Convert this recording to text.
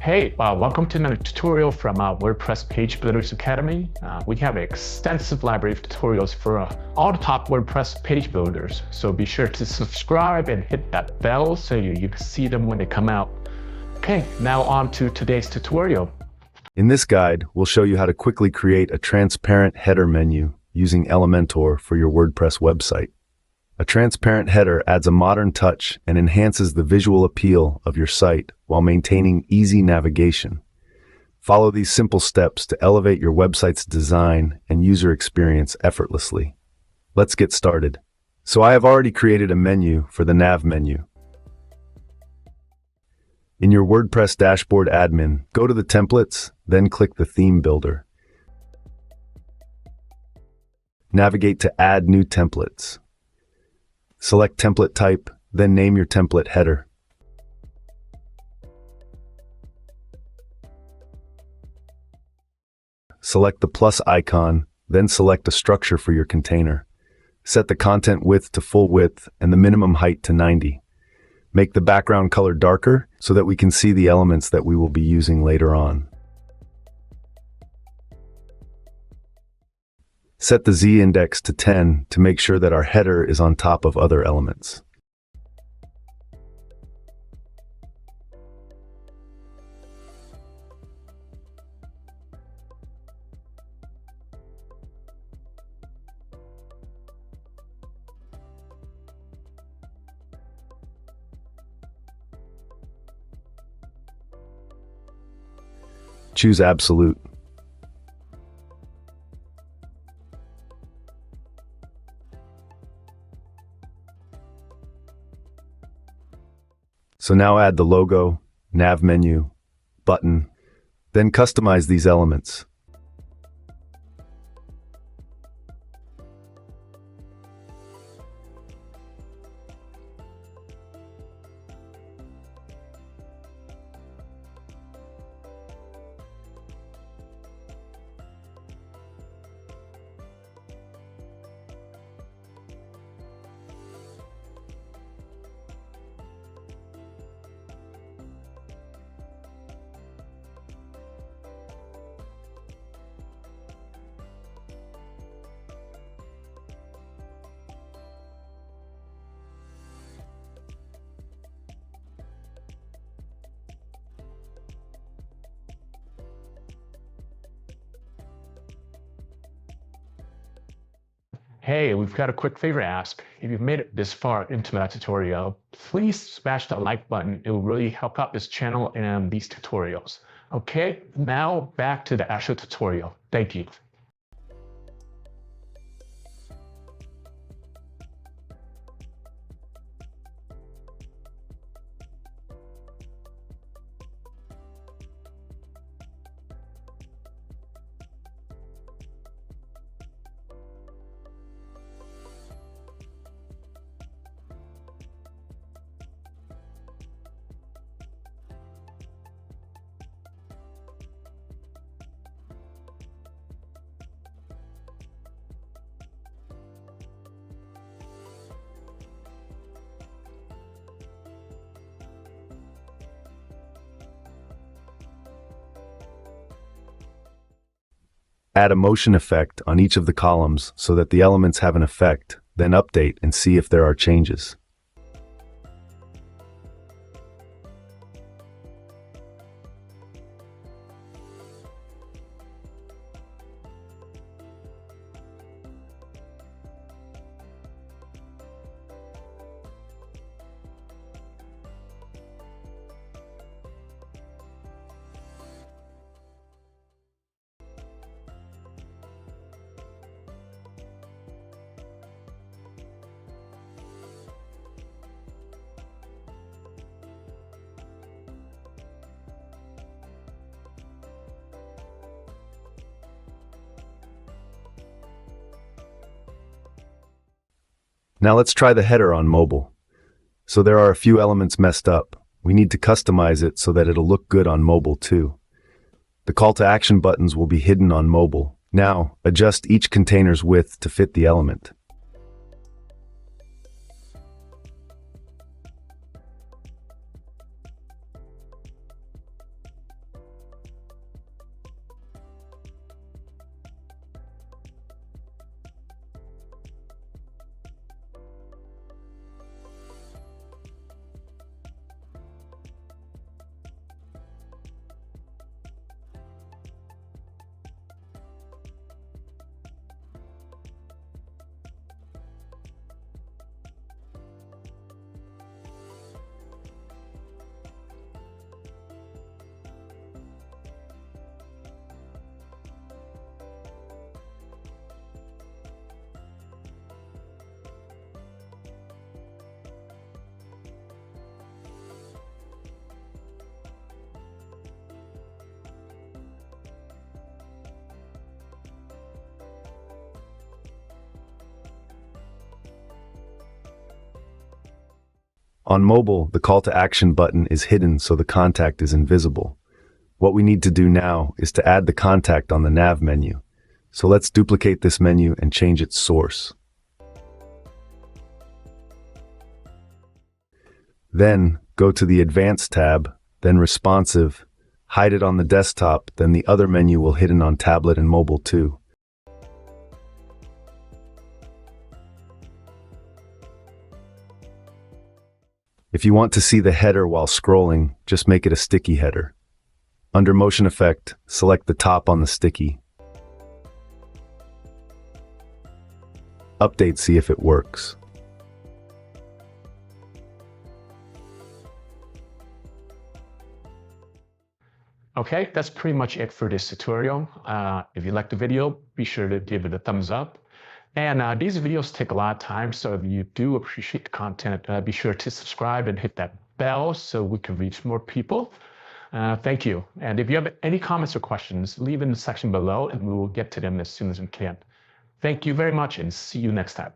Hey, welcome to another tutorial from WordPress Page Builders Academy. We have an extensive library of tutorials for all the top WordPress page builders. So be sure to subscribe and hit that bell so you can see them when they come out. Okay, now on to today's tutorial. In this guide, we'll show you how to quickly create a transparent header menu using Elementor for your WordPress website. A transparent header adds a modern touch and enhances the visual appeal of your site while maintaining easy navigation. Follow these simple steps to elevate your website's design and user experience effortlessly. Let's get started. So I have already created a menu for the nav menu. In your WordPress dashboard admin, go to the templates, then click the theme builder. Navigate to add new templates. Select template type, then name your template header. Select the plus icon, then select a structure for your container. Set the content width to full width and the minimum height to 90. Make the background color darker so that we can see the elements that we will be using later on. Set the z-index to 10 to make sure that our header is on top of other elements. Choose absolute. So now add the logo, nav menu, button, then customize these elements. Hey, we've got a quick favor to ask. If you've made it this far into my tutorial, please smash that like button. It will really help out this channel and these tutorials. Okay, now back to the actual tutorial. Thank you. Add a motion effect on each of the columns so that the elements have an effect, then update and see if there are changes. Now let's try the header on mobile. So there are a few elements messed up. We need to customize it so that it'll look good on mobile too. The call to action buttons will be hidden on mobile. Now, adjust each container's width to fit the element. On mobile, the call to action button is hidden so the contact is invisible. What we need to do now is to add the contact on the nav menu. So let's duplicate this menu and change its source. Then go to the Advanced tab, then Responsive, hide it on the desktop, then the other menu will hidden on tablet and mobile too. If you want to see the header while scrolling, just make it a sticky header. Under Motion Effect, select the top on the sticky. Update, see if it works. Okay, that's pretty much it for this tutorial. If you liked the video, be sure to give it a thumbs up. And these videos take a lot of time, so if you do appreciate the content, be sure to subscribe and hit that bell so we can reach more people. Thank you. And if you have any comments or questions, leave in the section below and we will get to them as soon as we can. Thank you very much and see you next time.